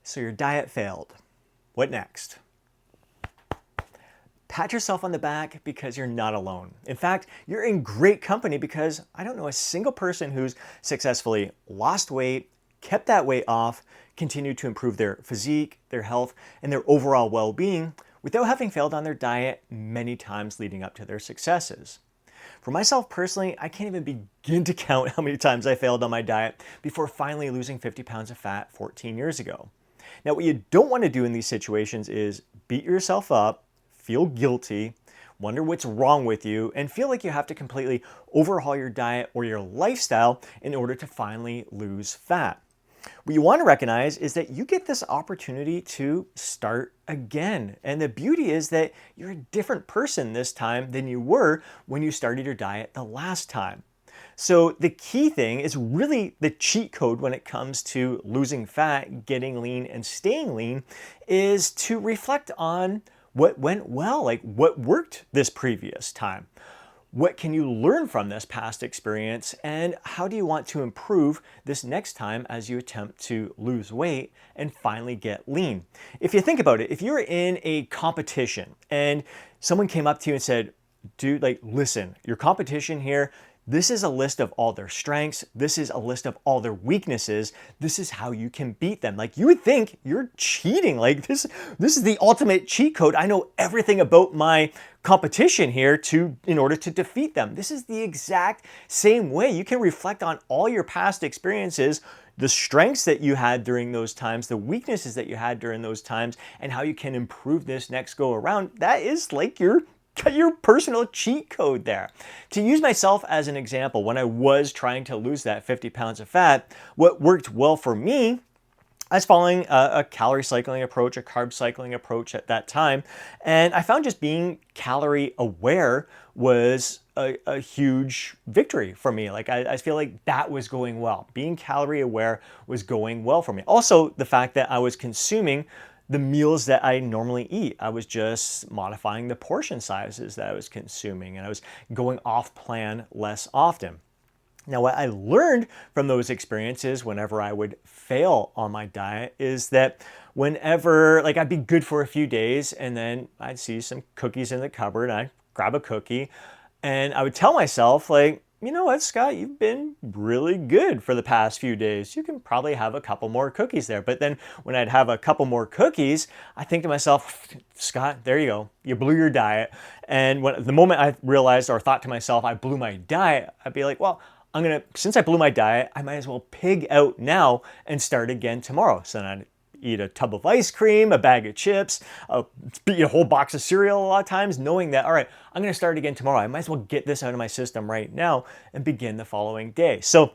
So your diet failed. What next? Pat yourself on the back because you're not alone. In fact, you're in great company because I don't know a single person who's successfully lost weight, kept that weight off, continued to improve their physique, their health, and their overall well-being without having failed on their diet many times leading up to their successes. For myself personally, I can't even begin to count how many times I failed on my diet before finally losing 50 pounds of fat 14 years ago. Now, what you don't want to do in these situations is beat yourself up, feel guilty, wonder what's wrong with you, and feel like you have to completely overhaul your diet or your lifestyle in order to finally lose fat. What you want to recognize is that you get this opportunity to start again. And the beauty is that you're a different person this time than you were when you started your diet the last time. So the key thing is really the cheat code when it comes to losing fat, getting lean, and staying lean is to reflect on what went well, like what worked this previous time. What can you learn from this past experience, and how do you want to improve this next time as you attempt to lose weight and finally get lean? If you think about it, if you're in a competition and someone came up to you and said, dude, like, listen, your competition here, this is a list of all their strengths. This is a list of all their weaknesses. This is how you can beat them. Like, you would think you're cheating. Like this is the ultimate cheat code. I know everything about my competition here in order to defeat them. This is the exact same way. You can reflect on all your past experiences, the strengths that you had during those times, the weaknesses that you had during those times, and how you can improve this next go around. That is like your personal cheat code there. To use myself as an example, when I was trying to lose that 50 pounds of fat, what worked well for me, I was following a calorie cycling approach, a carb cycling approach at that time. And I found just being calorie aware was a huge victory for me. Like I feel like that was going well. Being calorie aware was going well for me. Also, the fact that I was consuming the meals that I normally eat. I was just modifying the portion sizes that I was consuming, and I was going off plan less often. Now, what I learned from those experiences whenever I would fail on my diet is that whenever, like, I'd be good for a few days and then I'd see some cookies in the cupboard and I'd grab a cookie and I would tell myself, like, you know what, Scott, you've been really good for the past few days. You can probably have a couple more cookies there. But then when I'd have a couple more cookies, I think to myself, Scott, there you go. You blew your diet. And the moment I realized or thought to myself, I blew my diet, I'd be like, well, since I blew my diet, I might as well pig out now and start again tomorrow. So then I'd eat a tub of ice cream, a bag of chips, eat a whole box of cereal a lot of times, knowing that, all right, I'm going to start again tomorrow. I might as well get this out of my system right now and begin the following day. So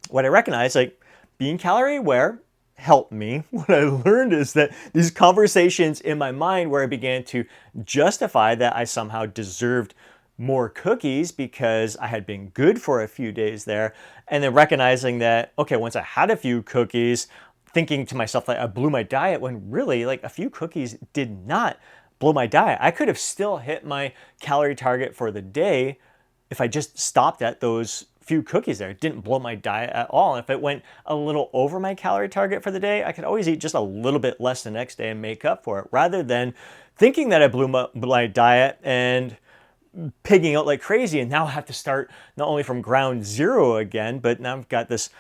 what I recognize, like, being calorie aware helped me. What I learned is that these conversations in my mind where I began to justify that I somehow deserved more cookies because I had been good for a few days there, and then recognizing that, okay, once I had a few cookies, thinking to myself like I blew my diet, when really, like, a few cookies did not blow my diet. I could have still hit my calorie target for the day if I just stopped at those few cookies there. It didn't blow my diet at all. If it went a little over my calorie target for the day, I could always eat just a little bit less the next day and make up for it, rather than thinking that I blew my diet and pigging out like crazy and now have to start not only from ground zero again, but now I've got this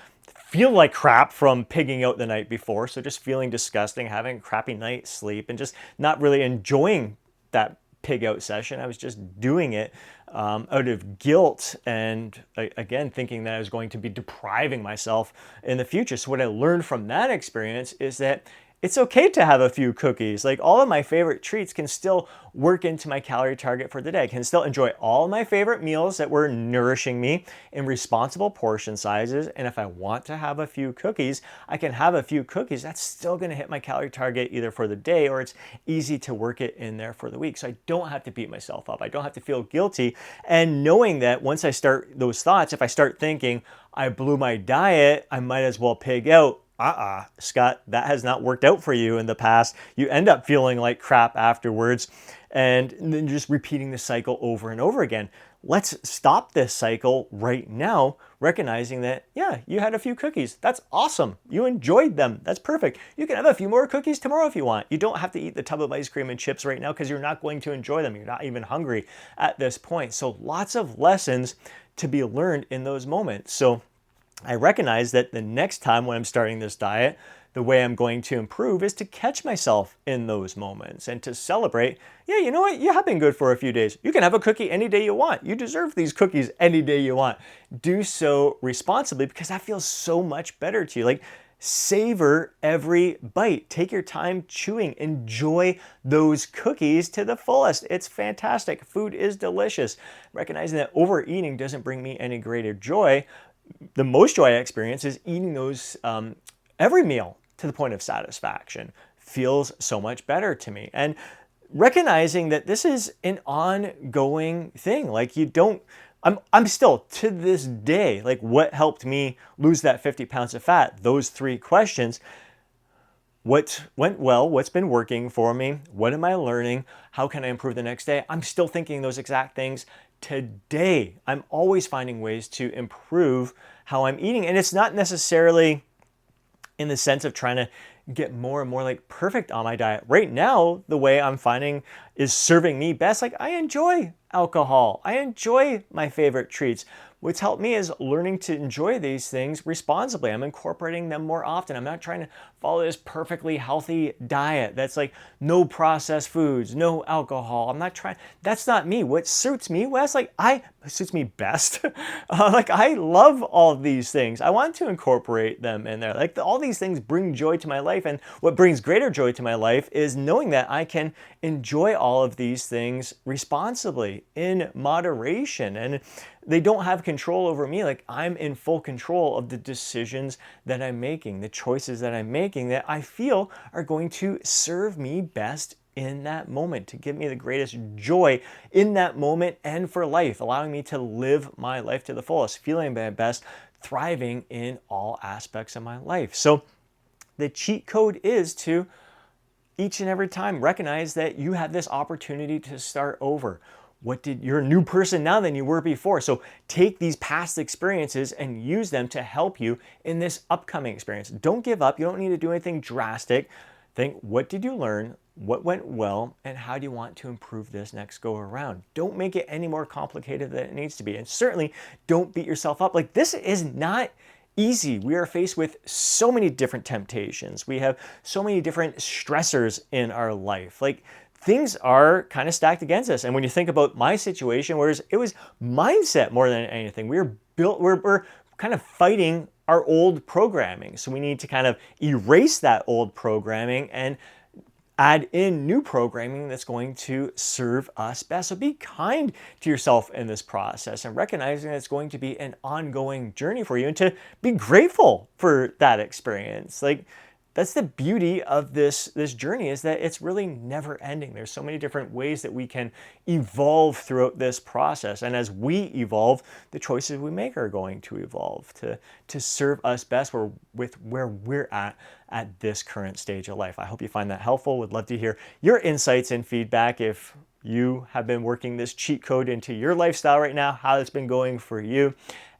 feel like crap from pigging out the night before. So just feeling disgusting, having a crappy night's sleep, and just not really enjoying that pig out session. I was just doing it out of guilt and, again, thinking that I was going to be depriving myself in the future. So what I learned from that experience is that it's okay to have a few cookies. Like, all of my favorite treats can still work into my calorie target for the day. I can still enjoy all of my favorite meals that were nourishing me in responsible portion sizes. And if I want to have a few cookies, I can have a few cookies. That's still going to hit my calorie target either for the day, or it's easy to work it in there for the week. So I don't have to beat myself up. I don't have to feel guilty. And knowing that once I start those thoughts, if I start thinking, I blew my diet, I might as well pig out. Scott, that has not worked out for you in the past. You end up feeling like crap afterwards, and then just repeating the cycle over and over again. let's stop this cycle right now, recognizing that, yeah, you had a few cookies. That's awesome. You enjoyed them. That's perfect. You can have a few more cookies tomorrow if you want. You don't have to eat the tub of ice cream and chips right now because you're not going to enjoy them. You're not even hungry at this point. So lots of lessons to be learned in those moments. So I recognize that the next time when I'm starting this diet, the way I'm going to improve is to catch myself in those moments and to celebrate, yeah, you know what? You have been good for a few days. You can have a cookie any day you want. You deserve these cookies any day you want. Do so responsibly because that feels so much better to you. Like, savor every bite. Take your time chewing. Enjoy those cookies to the fullest. It's fantastic. Food is delicious. Recognizing that overeating doesn't bring me any greater joy. The most joy I experience is eating those every meal to the point of satisfaction. Feels so much better to me. And recognizing that this is an ongoing thing. Like, you don't, I'm still to this day, like, what helped me lose that 50 pounds of fat? Those 3 questions. What went well? What's been working for me? What am I learning? How can I improve the next day? I'm still thinking those exact things today. I'm always finding ways to improve how I'm eating. And it's not necessarily in the sense of trying to get more and more like perfect on my diet. Right now, the way I'm finding is serving me best. Like, I enjoy alcohol. I enjoy my favorite treats. What's helped me is learning to enjoy these things responsibly. I'm incorporating them more often. I'm not trying to follow this perfectly healthy diet that's like no processed foods, no alcohol. I'm not trying, that's not me. What suits me, Wes, suits me best. Like, I love all of these things. I want to incorporate them in there. Like, all these things bring joy to my life. And what brings greater joy to my life is knowing that I can enjoy all of these things responsibly, in moderation. And they don't have control over me. Like, I'm in full control of the decisions that I'm making, the choices that I'm making that I feel are going to serve me best in that moment, to give me the greatest joy in that moment and for life, allowing me to live my life to the fullest, feeling my best, thriving in all aspects of my life. So the cheat code is to each and every time recognize that you have this opportunity to start over. You're a new person now than you were before. So take these past experiences and use them to help you in this upcoming experience. Don't give up. You don't need to do anything drastic. Think, what did you learn? What went well? And how do you want to improve this next go around? Don't make it any more complicated than it needs to be. And certainly don't beat yourself up. Like, this is not easy. We are faced with so many different temptations. We have so many different stressors in our life. Like, things are kind of stacked against us. And when you think about my situation, whereas it was mindset more than anything, we're kind of fighting our old programming. So we need to kind of erase that old programming and add in new programming that's going to serve us best. So be kind to yourself in this process and recognizing that it's going to be an ongoing journey for you, and to be grateful for that experience. Like, that's the beauty of this journey, is that it's really never ending. There's so many different ways that we can evolve throughout this process. And as we evolve, the choices we make are going to evolve to serve us best with where we're at this current stage of life. I hope you find that helpful. Would love to hear your insights and feedback. If you have been working this cheat code into your lifestyle right now, how it's been going for you,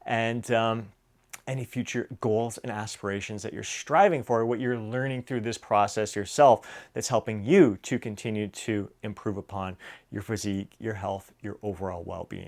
and any future goals and aspirations that you're striving for, what you're learning through this process yourself that's helping you to continue to improve upon your physique, your health, your overall well-being.